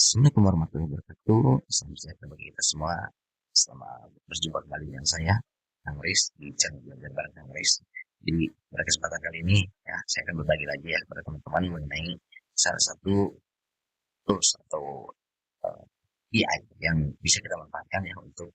Assalamualaikum warahmatullahi wabarakatuh. Salam sejahtera bagi kita semua. Selamat berjumpa kembali dengan saya, Kang Riz, di channel Belajar Bareng Kang Riz. Pada kesempatan kali ini, ya, saya akan berbagi lagi ya kepada teman-teman mengenai salah satu tools atau AI yang bisa kita manfaatkan ya untuk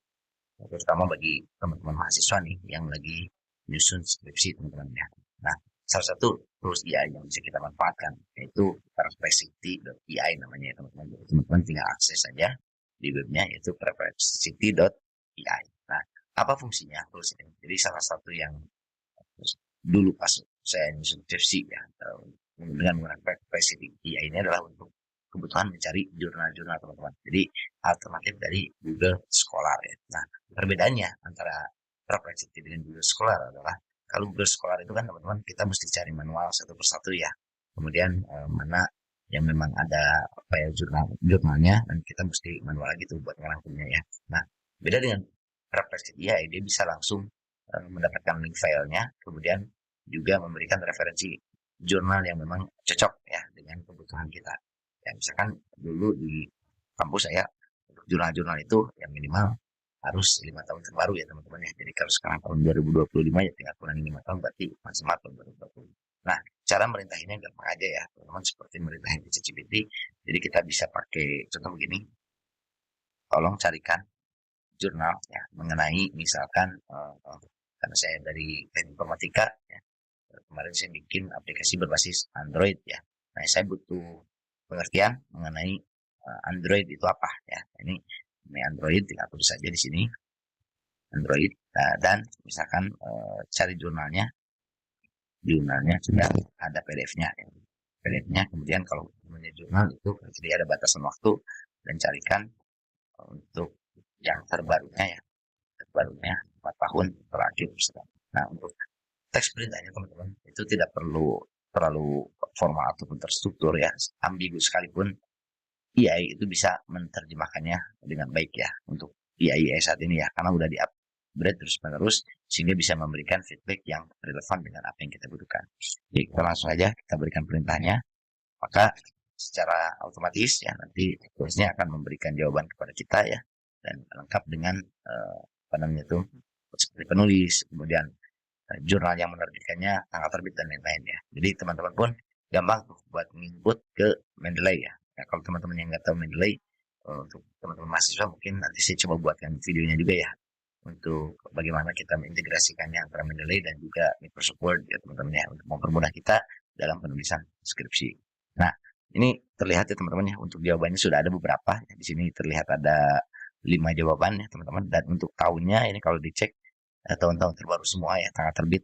terutama bagi teman-teman mahasiswa nih yang lagi nyusun skripsi teman-teman ya. Nah, salah satu tools AI yang bisa kita manfaatkan yaitu perplexity.ai namanya ya teman-teman. Jadi teman-teman tinggal akses saja di webnya yaitu perplexity.ai. Nah, apa fungsinya tools ini? Jadi salah satu yang dulu pas saya nyusun skripsi ya dengan menggunakan perplexity AI ini adalah untuk kebutuhan mencari jurnal-jurnal teman-teman. Jadi alternatif dari Google Scholar ya. Nah, perbedaannya antara Perplexity dengan Google Scholar adalah kalau Google Scholar itu kan teman-teman kita mesti cari manual satu persatu ya. Kemudian mana yang memang ada apa ya jurnalnya dan kita mesti manual lagi tuh buat ngerangkumnya ya. Nah, beda dengan Perplexity ya, dia bisa langsung mendapatkan link filenya, kemudian juga memberikan referensi jurnal yang memang cocok ya dengan kebutuhan kita. Ya, misalkan dulu di kampus saya untuk jurnal-jurnal itu yang minimal harus 5 tahun terbaru ya teman-teman ya. Jadi kalau sekarang tahun 2025 ya tinggal kurang 5 tahun berarti maksimal tahun 2020. Nah, cara merintahinnya gampang aja ya teman-teman, seperti merintahin di ChatGPT. Jadi kita bisa pakai contoh begini. Tolong carikan jurnal ya mengenai misalkan karena saya dari teknik informatika ya, kemarin saya bikin aplikasi berbasis Android ya. Nah, saya butuh pengertian mengenai Android itu apa ya. Ini Android tinggal tulis saja di sini Android. Nah, dan misalkan cari jurnalnya sudah ada PDF-nya ya. PDF-nya kemudian kalau punya jurnal itu jadi ada batasan waktu dan carikan untuk yang terbarunya 4 tahun terakhir. Nah, untuk teks perintahnya teman-teman itu tidak perlu terlalu formal ataupun terstruktur ya, ambigu sekalipun AI itu bisa menerjemahkannya dengan baik ya untuk AI saat ini ya, karena udah di-upgrade terus menerus sehingga bisa memberikan feedback yang relevan dengan apa yang kita butuhkan. Jadi kita langsung aja kita berikan perintahnya, maka secara otomatis ya nanti toolsnya akan memberikan jawaban kepada kita ya, dan lengkap dengan apa namanya itu seperti penulis, kemudian jurnal yang menerbitkannya, tanggal terbit dan lain-lain ya. Jadi teman-teman pun gampang tuh buat input ke Mendeley ya. Nah, kalau teman-teman yang nggak tahu Mendeley, untuk teman-teman mahasiswa mungkin nanti saya coba buatkan videonya juga ya untuk bagaimana kita mengintegrasikannya antara Mendeley dan juga Microsoft Word ya teman-teman ya, untuk mempermudah kita dalam penulisan skripsi. Nah, ini terlihat ya teman-teman ya, untuk jawabannya sudah ada beberapa. Di sini terlihat ada 5 jawaban ya teman-teman, dan untuk tahunnya ini kalau dicek tahun-tahun terbaru semua ya, tanggal terbit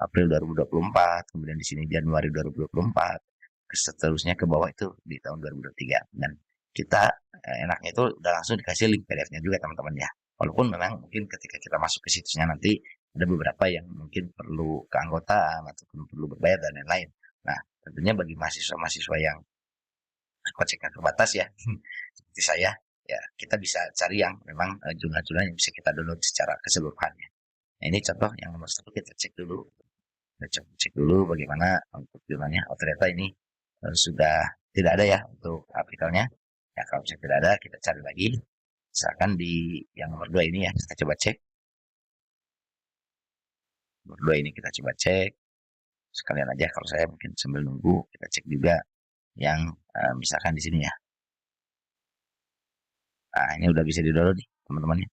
April 2024, kemudian di sini Januari 2024, seterusnya ke bawah itu di tahun 2023. Dan kita enaknya itu udah langsung dikasih link PDF-nya juga teman-teman ya. Walaupun memang mungkin ketika kita masuk ke situsnya nanti ada beberapa yang mungkin perlu keanggotaan ataupun perlu berbayar dan lain-lain. Nah, tentunya bagi mahasiswa-mahasiswa yang koceknya terbatas ya, seperti saya, ya kita bisa cari yang memang jurnal-jurnal yang bisa kita download secara keseluruhan ya. Nah, ini contoh yang nomor 1 kita cek dulu. Kita cek dulu bagaimana untuk jurnalnya. Oh, ternyata ini sudah tidak ada ya untuk artikelnya. Ya, kalau misalnya tidak ada, kita cari lagi. Misalkan di yang nomor 2 ini ya, kita coba cek. Nomor 2 ini kita coba cek. Sekalian aja kalau saya mungkin sambil nunggu, kita cek juga yang misalkan di sini ya. Nah, ini udah bisa di-download nih, teman-teman ya.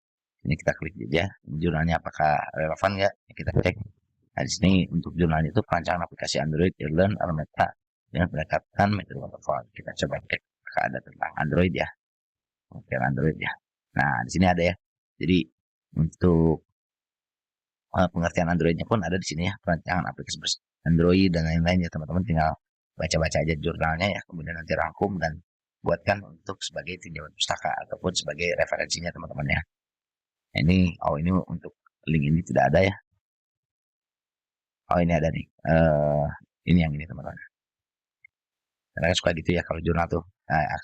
Ini kita klik aja, jurnalnya apakah relevan ya, kita cek. Nah, di sini untuk jurnalnya itu perancangan aplikasi Android, Erlen, Almeta, dengan pendekatan metode waterfall. Kita coba cek apakah ada tentang Android ya. Oke, Android ya. Nah, di sini ada ya. Jadi untuk pengertian Androidnya pun ada di sini ya, perancangan aplikasi Android dan lain-lain ya teman-teman, tinggal baca-baca aja jurnalnya ya, kemudian nanti rangkum dan buatkan untuk sebagai tinjauan pustaka ataupun sebagai referensinya teman-teman ya. Ini untuk link ini tidak ada ya. Oh, ini ada nih. Ini yang ini teman-teman. Karena suka gitu ya kalau jurnal tuh. Nah,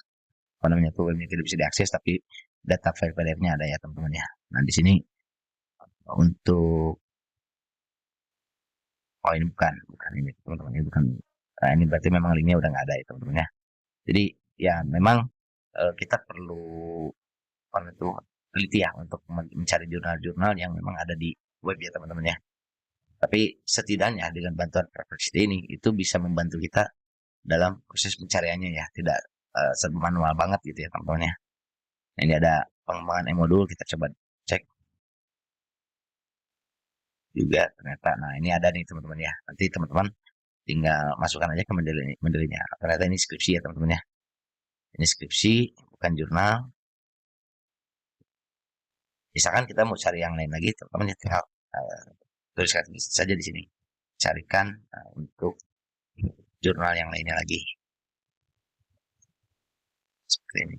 apa namanya tuh ini tidak bisa diakses tapi data file PDF-nya ada ya teman-teman ya. Nah, di sini untuk ini bukan ini teman-teman, ini bukan. Nah, ini berarti memang linknya udah nggak ada ya teman-teman ya. Jadi ya memang kita perlu apa itu teliti ya untuk mencari jurnal-jurnal yang memang ada di web ya teman-teman ya. Tapi setidaknya dengan bantuan Perplexity ini itu bisa membantu kita dalam proses pencariannya ya, tidak serba manual banget gitu ya teman-teman ya. Nah, ini ada pengembangan e-modul, kita coba cek juga ternyata. Nah, ini ada nih teman-teman ya. Nanti teman-teman tinggal masukkan aja ke mendelenya. Ternyata ini skripsi ya teman-teman ya. Ini skripsi, bukan jurnal. Misalkan kita mau cari yang lain lagi, teman-teman ya tinggal tuliskan saja di sini. Carikan untuk jurnal yang lainnya lagi. Seperti ini.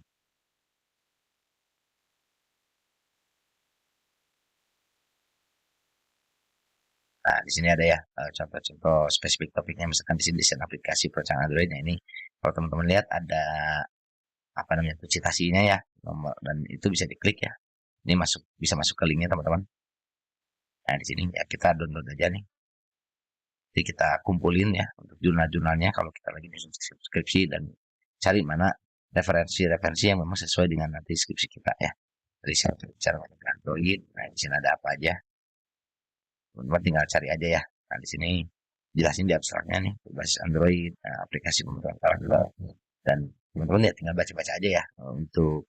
Nah, di sini ada ya contoh-contoh spesifik topiknya. Misalkan di sini desain aplikasi perancangan Android. Nah, ini kalau teman-teman lihat ada apa namanya tuh citasinya ya, nomor, dan itu bisa diklik ya. Ini bisa masuk ke linknya teman-teman. Nah, di sini ya kita download aja nih. Jadi kita kumpulin ya untuk jurnal-jurnalnya kalau kita lagi nyusun skripsi, dan cari mana referensi-referensi yang memang sesuai dengan nanti skripsi kita ya. Jadi saya bicara mengenai Android. Nah, di sini ada apa aja. Teman-teman tinggal cari aja ya. Nah, di sini jelasin di abstraknya nih, berbasis Android, aplikasi pembentukan karakter, dan teman-teman ya tinggal baca-baca aja ya untuk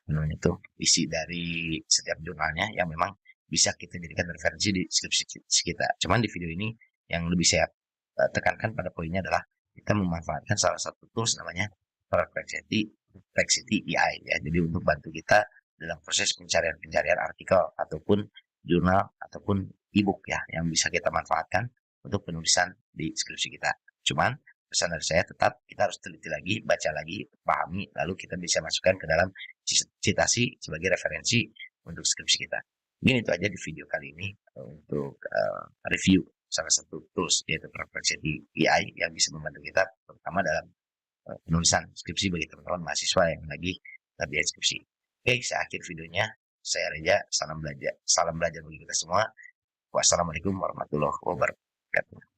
namanya itu isi dari setiap jurnalnya yang memang bisa kita jadikan referensi di skripsi kita. Cuman di video ini yang lebih saya tekankan pada poinnya adalah kita memanfaatkan salah satu tools namanya Perplexity AI ya. Jadi untuk bantu kita dalam proses pencarian artikel ataupun jurnal ataupun ebook ya yang bisa kita manfaatkan untuk penulisan di skripsi kita. Cuman pesan dari saya tetap kita harus teliti lagi, baca lagi, pahami, lalu kita bisa masukkan ke dalam citasi sebagai referensi untuk skripsi kita. Mungkin itu aja di video kali ini untuk review salah satu tools yaitu Perplexity AI yang bisa membantu kita terutama dalam penulisan skripsi bagi teman-teman mahasiswa yang lagi ngerjain skripsi. Oke, saya akhir videonya. Saya Reja, salam belajar bagi kita semua. Wassalamualaikum warahmatullahi wabarakatuh.